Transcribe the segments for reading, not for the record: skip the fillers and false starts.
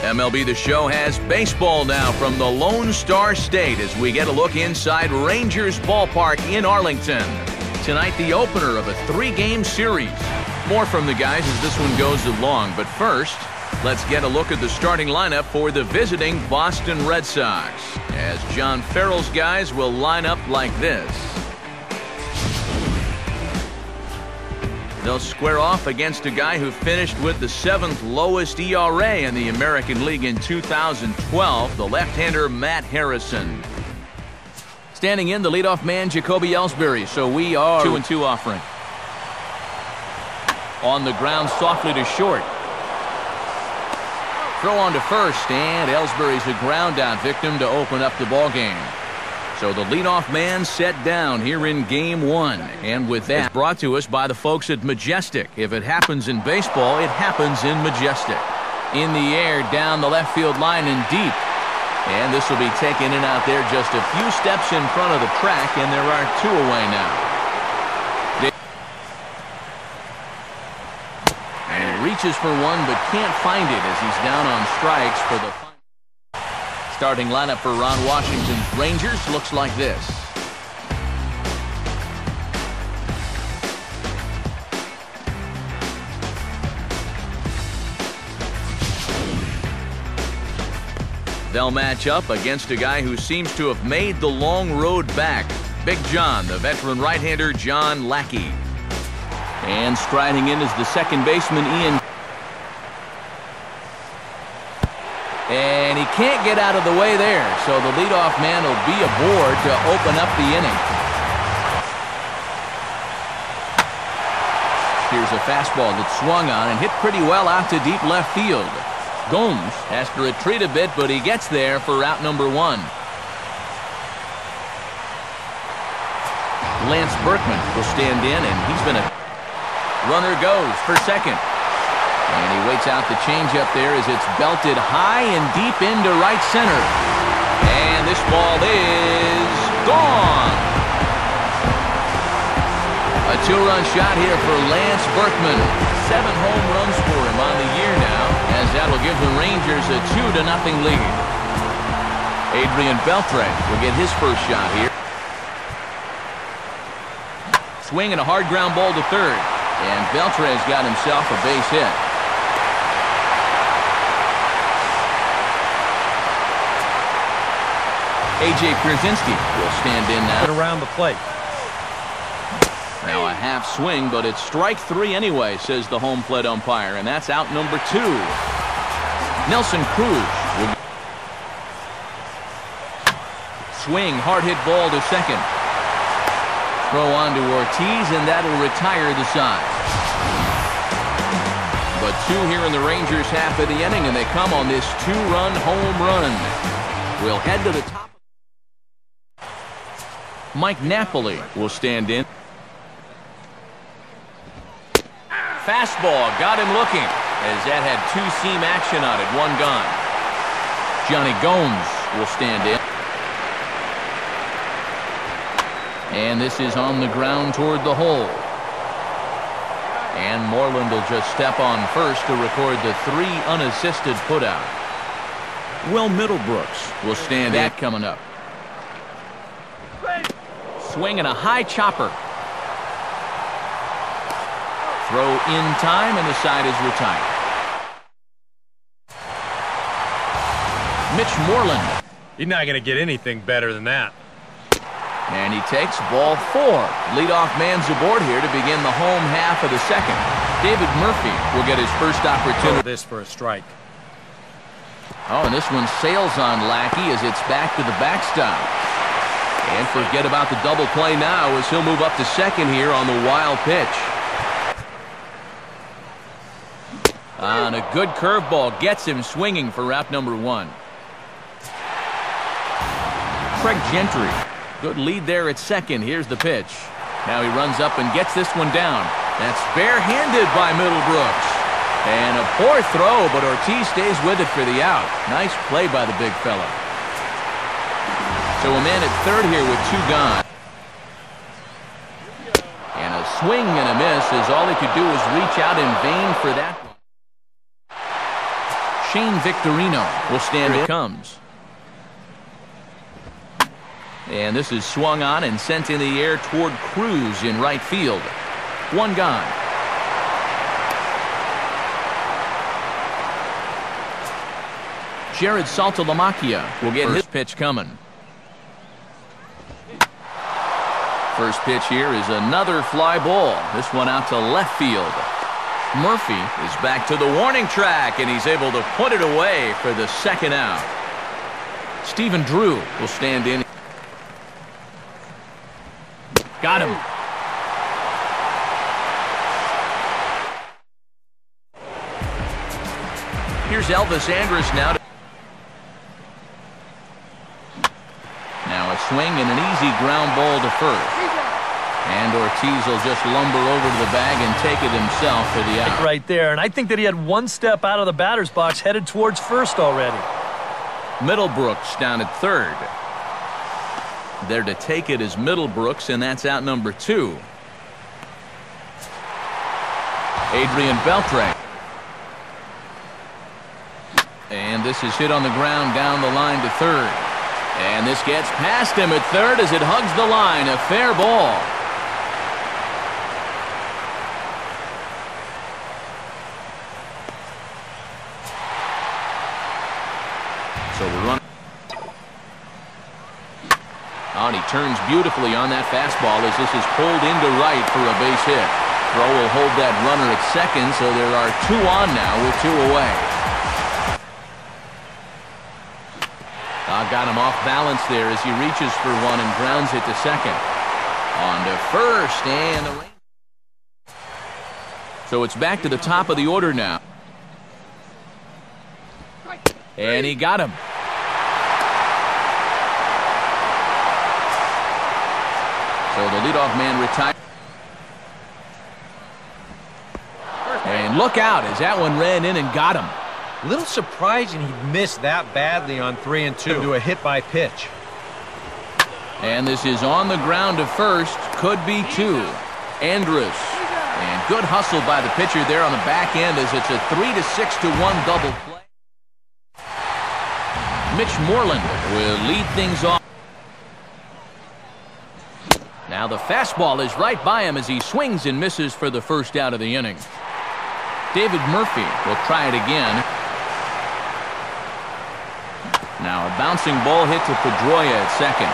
MLB The Show has baseball now from the Lone Star State as we get a look inside Rangers Ballpark in Arlington. Tonight, the opener of a 3-game series. More from the guys as this one goes along, but first, let's get a look at the starting lineup for the visiting Boston Red Sox, as John Farrell's guys will line up like this. They'll square off against a guy who finished with the 7th lowest ERA in the American League in 2012, the left-hander Matt Harrison. Standing in, the leadoff man, Jacoby Ellsbury, so we are 2-2 offering. On the ground, softly to short. Throw on to first, and Ellsbury's a ground-out victim to open up the ballgame. So the leadoff man set down here in Game 1. And with that, brought to us by the folks at Majestic. If it happens in baseball, it happens in Majestic. In the air, down the left field line and deep. And this will be taken in out there just a few steps in front of the track, and there are 2 away now. And he reaches for one, but can't find it as he's down on strikes for the starting lineup for Ron Washington's Rangers looks like this. They'll match up against a guy who seems to have made the long road back. Big John, the veteran right-hander John Lackey. And striding in is the second baseman Ian. And he can't get out of the way there, so the leadoff man will be aboard to open up the inning. Here's a fastball that swung on and hit pretty well out to deep left field. Gomes has to retreat a bit, but he gets there for out number 1. Lance Berkman will stand in, and he's been a runner goes for second. And he waits out the changeup there as it's belted high and deep into right center. And this ball is gone. A 2-run shot here for Lance Berkman. 7 home runs for him on the year now, as that'll give the Rangers a 2-0 lead. Adrian Beltre will get his first shot here. Swing and a hard ground ball to third. And Beltre's got himself a base hit. A.J. Pierzynski will stand in now. Around the plate. Now a half swing, but it's strike 3 anyway, says the home plate umpire, and that's out number 2. Nelson Cruz will swing, hard hit ball to second. Throw on to Ortiz, and that'll retire the side. But 2 here in the Rangers half of the inning, and they come on this 2-run home run. We'll head to the top. Mike Napoli will stand in. Fastball got him looking as that had 2-seam action on it, 1 gone. Johnny Gomes will stand in. And this is on the ground toward the hole. And Moreland will just step on first to record the 3 unassisted putout. Will Middlebrooks will stand in. That coming up. Swing and a high chopper. Throw in time, and the side is retired. Mitch Moreland. He's not going to get anything better than that. And he takes ball 4. Leadoff man's aboard here to begin the home half of the second. David Murphy will get his first opportunity. This for a strike. Oh, and this one sails on Lackey as it's back to the backstop. And forget about the double play now as he'll move up to second here on the wild pitch. And a good curveball gets him swinging for out number 1. Craig Gentry. Good lead there at second. Here's the pitch. Now he runs up and gets this one down. That's barehanded by Middlebrooks. And a poor throw, but Ortiz stays with it for the out. Nice play by the big fella. So a man at third here with 2 gone. And a swing and a miss as all he could do was reach out in vain for that one. Shane Victorino will stand in. Here it comes. And this is swung on and sent in the air toward Cruz in right field. One gone. Jared Saltalamacchia will get his pitch coming. First pitch here is another fly ball. This one out to left field. Murphy is back to the warning track, and he's able to put it away for the second out. Stephen Drew will stand in. Got him. Here's Elvis Andrus now. Now a swing and an easy ground ball to first. And Ortiz will just lumber over to the bag and take it himself for the out. Right there, and I think that he had one step out of the batter's box headed towards first already. Middlebrooks down at third. There to take it is Middlebrooks, and that's out number 2. Adrian Beltre. And this is hit on the ground down the line to third. And this gets past him at third as it hugs the line. A fair ball. So we're running. Oh, and he turns beautifully on that fastball as this is pulled into right for a base hit. Throw will hold that runner at second, so there are 2 on now with 2 away. Got him off balance there as he reaches for one and grounds it to second. On to first, and the rain. So it's back to the top of the order now. And he got him. So the leadoff man retired. And look out as that one ran in and got him. A little surprising he missed that badly on 3 and 2 to a hit by pitch. And this is on the ground to first. Could be 2. Andrus. And good hustle by the pitcher there on the back end as it's a 3-6-1 double play. Mitch Moreland will lead things off. Now the fastball is right by him as he swings and misses for the first out of the inning. David Murphy will try it again. Now a bouncing ball hit to Pedroia at second.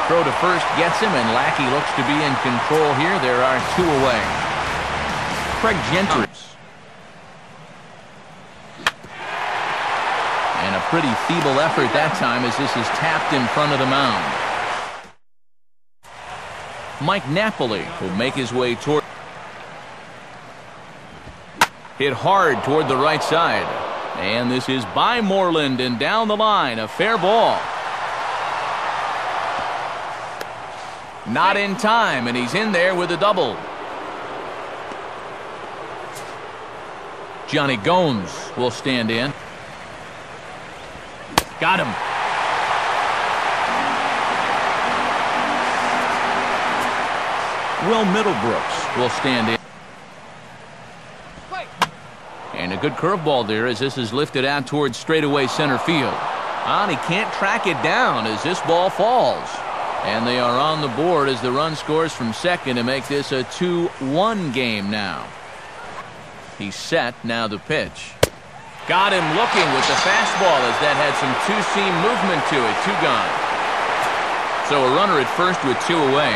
Throw to first gets him, and Lackey looks to be in control here. There are 2 away. Craig Gentry. And a pretty feeble effort that time as this is tapped in front of the mound. Mike Napoli will make his way toward. Hit hard toward the right side. And this is by Moreland and down the line. A fair ball. Not in time, and he's in there with a double. Johnny Gomes will stand in. Got him. Will Middlebrooks will stand in. And a good curveball there as this is lifted out towards straightaway center field. And he can't track it down as this ball falls. And they are on the board as the run scores from second to make this a 2-1 game now. He's set, now the pitch. Got him looking with the fastball as that had some two-seam movement to it. 2 gone. So a runner at first with 2 away.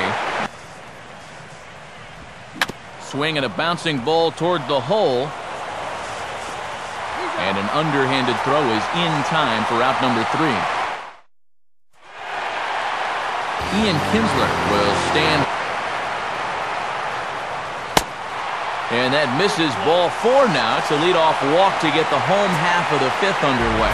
Swing and a bouncing ball toward the hole. And an underhanded throw is in time for out number 3. Ian Kinsler will stand. And that misses ball 4 now. It's a leadoff walk to get the home half of the 5th underway.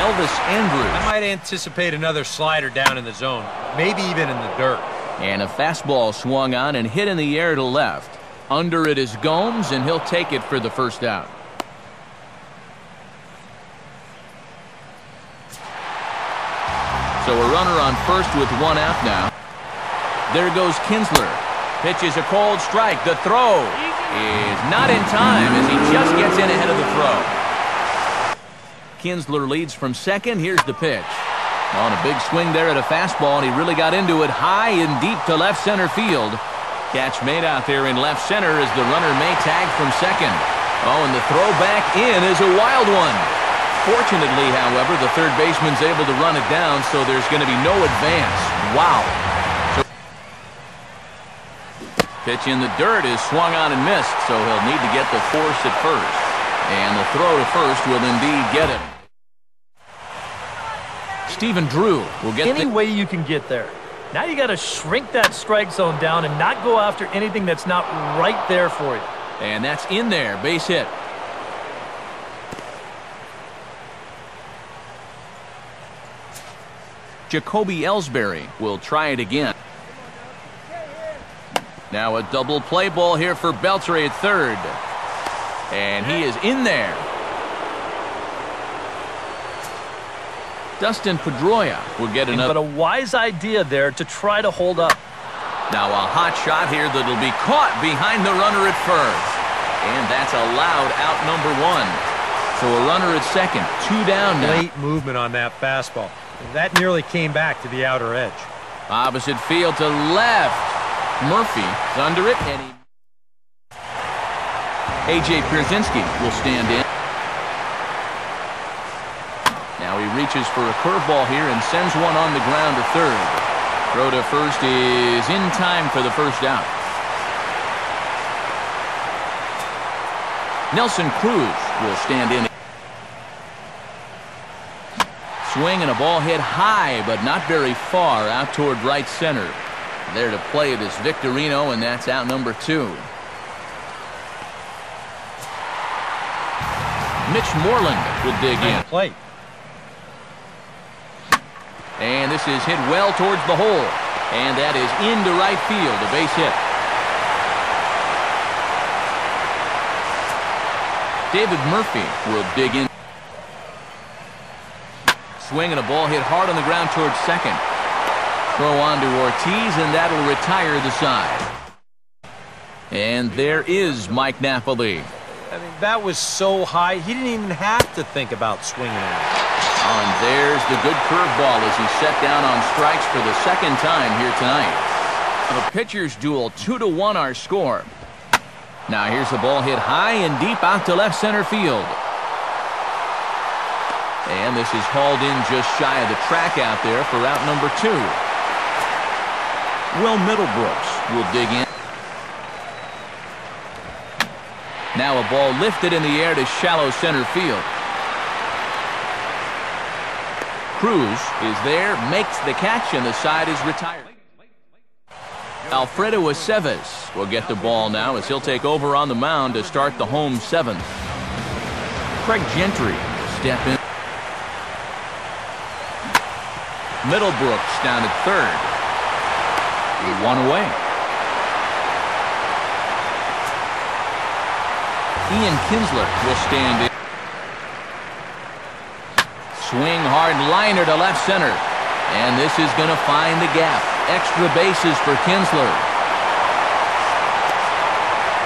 Elvis Andrus. I might anticipate another slider down in the zone, maybe even in the dirt. And a fastball swung on and hit in the air to left. Under it is Gomes, and he'll take it for the first out. So a runner on first with 1 out now. There goes Kinsler. Pitches a cold strike. The throw is not in time as he just gets in ahead of the throw. Kinsler leads from second. Here's the pitch. On a big swing there at a fastball, and he really got into it high and deep to left center field. Catch made out there in left center as the runner may tag from second. Oh, and the throw back in is a wild one. Fortunately, however, the third baseman's able to run it down, so there's going to be no advance. Wow. Pitch in the dirt is swung on and missed, so he'll need to get the force at first. And the throw to first will indeed get him. Stephen Drew will get any way you can get there. Now you got to shrink that strike zone down and not go after anything that's not right there for you. And that's in there, base hit. Jacoby Ellsbury will try it again. Now a double play ball here for Beltre at third. And he is in there. Dustin Pedroia will get another. But a wise idea there to try to hold up. Now a hot shot here that'll be caught behind the runner at first. And that's allowed out number one. So a runner at second, 2 down now. Late movement on that fastball. That nearly came back to the outer edge. Opposite field to left. Murphy is under it. And A.J. Pierzynski will stand in. Now he reaches for a curveball here and sends one on the ground to third. Throw to first is in time for the first out. Nelson Cruz will stand in. Swing and a ball hit high, but not very far out toward right center. There to play it is Victorino, and that's out number 2. Mitch Moreland will dig in. Plate. And this is hit well towards the hole. And that is into right field, a base hit. David Murphy will dig in. Swing and a ball hit hard on the ground towards second. Throw on to Ortiz, and that'll retire the side. And there is Mike Napoli. I mean, that was so high, he didn't even have to think about swinging it. And there's the good curveball as he's set down on strikes for the second time here tonight. The pitcher's duel, 2-1 our score. Now here's the ball hit high and deep out to left center field. And this is hauled in just shy of the track out there for out number 2. Will Middlebrooks will dig in. Now a ball lifted in the air to shallow center field. Cruz is there, makes the catch, and the side is retired. Alfredo Aceves will get the ball now as he'll take over on the mound to start the home 7th. Craig Gentry will step in. Middlebrooks down at third. 1 away. Ian Kinsler will stand in. Swing hard liner to left center. And this is going to find the gap. Extra bases for Kinsler.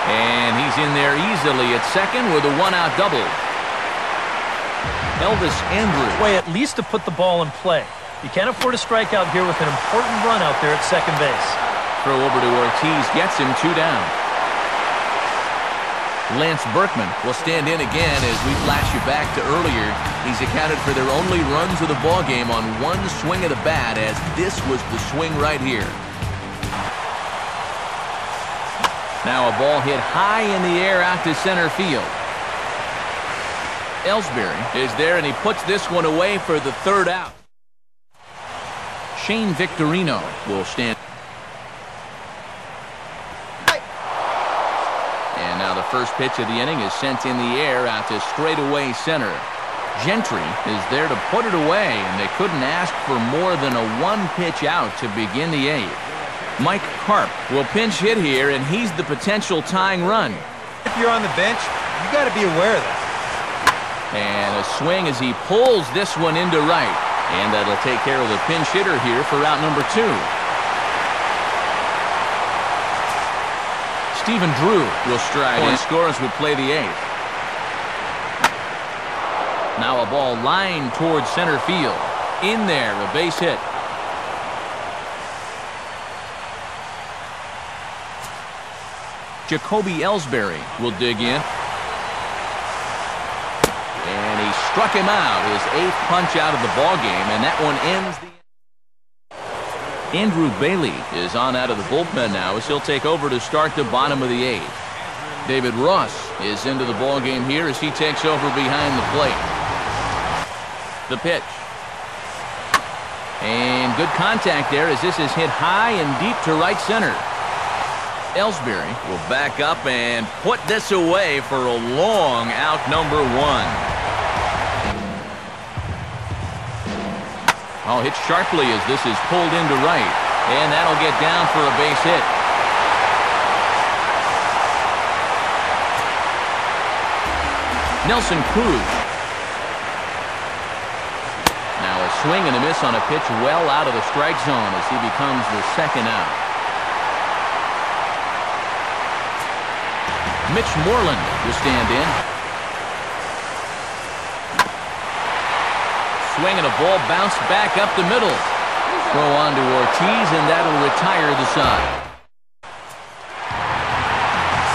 And he's in there easily at second with a 1-out double. Elvis Andrews. Way at least to put the ball in play. You can't afford a strikeout here with an important run out there at second base. Throw over to Ortiz gets him 2 down. Lance Berkman will stand in again as we flash you back to earlier. He's accounted for their only runs of the ballgame on 1 swing of the bat, as this was the swing right here. Now a ball hit high in the air out to center field. Ellsbury is there, and he puts this one away for the 3rd out. Shane Victorino will stand. And now the first pitch of the inning is sent in the air out to straightaway center. Gentry is there to put it away, and they couldn't ask for more than a 1-pitch out to begin the 8th. Mike Karp will pinch hit here, and he's the potential tying run. If you're on the bench, you got to be aware of that. And a swing as he pulls this one into right. And that'll take care of the pinch hitter here for out number 2. Stephen Drew will stride in. Score as we play the 8th. Now a ball lined towards center field. In there, a base hit. Jacoby Ellsbury will dig in. And he struck him out, his 8th punch out of the ballgame, and that one ends the... Andrew Bailey is on out of the bullpen now as he'll take over to start the bottom of the 8th. David Ross is into the ballgame here as he takes over behind the plate. The pitch. And good contact there as this is hit high and deep to right center. Ellsbury will back up and put this away for a long out, number 1. Oh, hit sharply as this is pulled into right. And that'll get down for a base hit. Nelson Cruz. Now a swing and a miss on a pitch well out of the strike zone as he becomes the 2nd out. Mitch Moreland will stand in. Swing and a ball bounced back up the middle. Throw on to Ortiz, and that'll retire the side.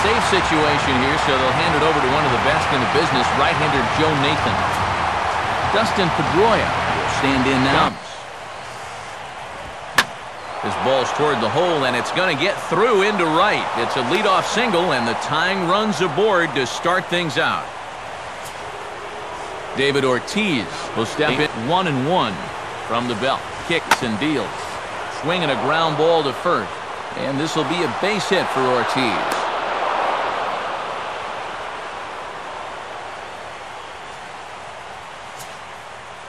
Safe situation here, so they'll hand it over to one of the best in the business, right-hander Joe Nathan. Dustin Pedroia will stand in now. This ball's toward the hole, and it's going to get through into right. It's a leadoff single, and the tying runs aboard to start things out. David Ortiz will step in 1-1 from the belt. Kicks and deals. Swinging a ground ball to first. And this will be a base hit for Ortiz.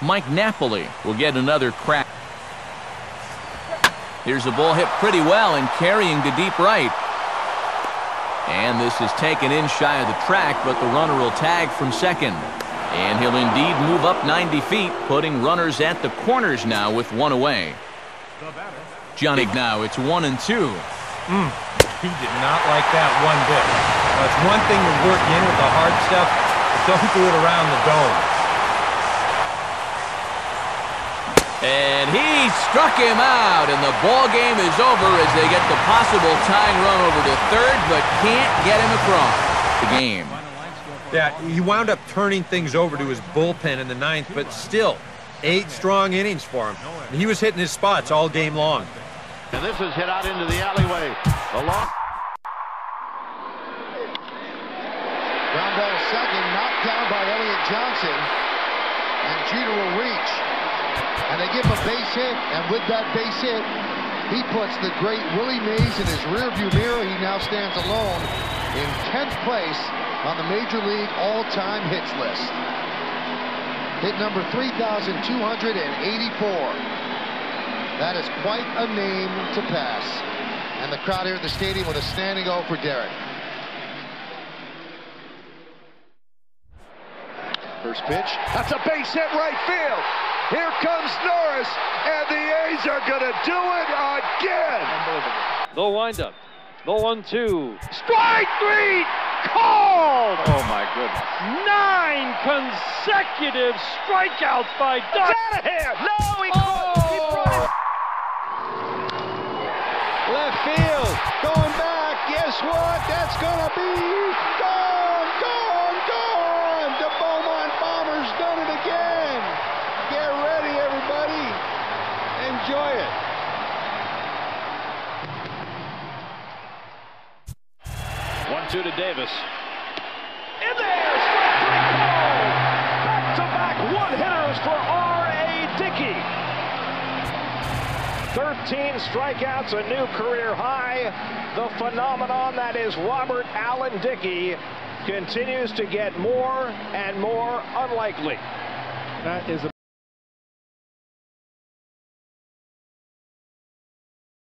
Mike Napoli will get another crack. Here's a ball hit pretty well and carrying to deep right. And this is taken in shy of the track, but the runner will tag from second. And he'll indeed move up 90 feet, putting runners at the corners now with 1 away. Johnny now, it's 1-2. He did not like that one bit. Now, it's one thing to work in with the hard stuff, but don't do it around the dome. And he struck him out, and the ball game is over as they get the possible tying run over to third, but can't get him across the game. Yeah, he wound up turning things over to his bullpen in the 9th, but still, 8 strong innings for him. He was hitting his spots all game long. And this is hit out into the alleyway. The long ground ball to second, knocked down by Elliott Johnson, and Jeter will reach. And they give him a base hit, and with that base hit, he puts the great Willie Mays in his rearview mirror. He now stands alone in 10th place on the Major League all-time hits list. Hit number 3,284. That is quite a name to pass. And the crowd here at the stadium with a standing O for Derek. First pitch. That's a base hit right field. Here comes Norris, and the A's are going to do it again. The windup. The 1-2. Strike 3. Called. Oh, my goodness. 9 consecutive strikeouts by Duck. Out of here. No, he brought it. Left field. Going back. Guess what? That's going to be gone, gone, gone. The Beaumont Bombers done it again. Get ready, everybody. Enjoy it. One-two to Davis. In there, strike 3 called. Back-to-back one-hitters for R.A. Dickey. 13 strikeouts, a new career high. The phenomenon that is Robert Allen Dickey continues to get more and more unlikely. That is a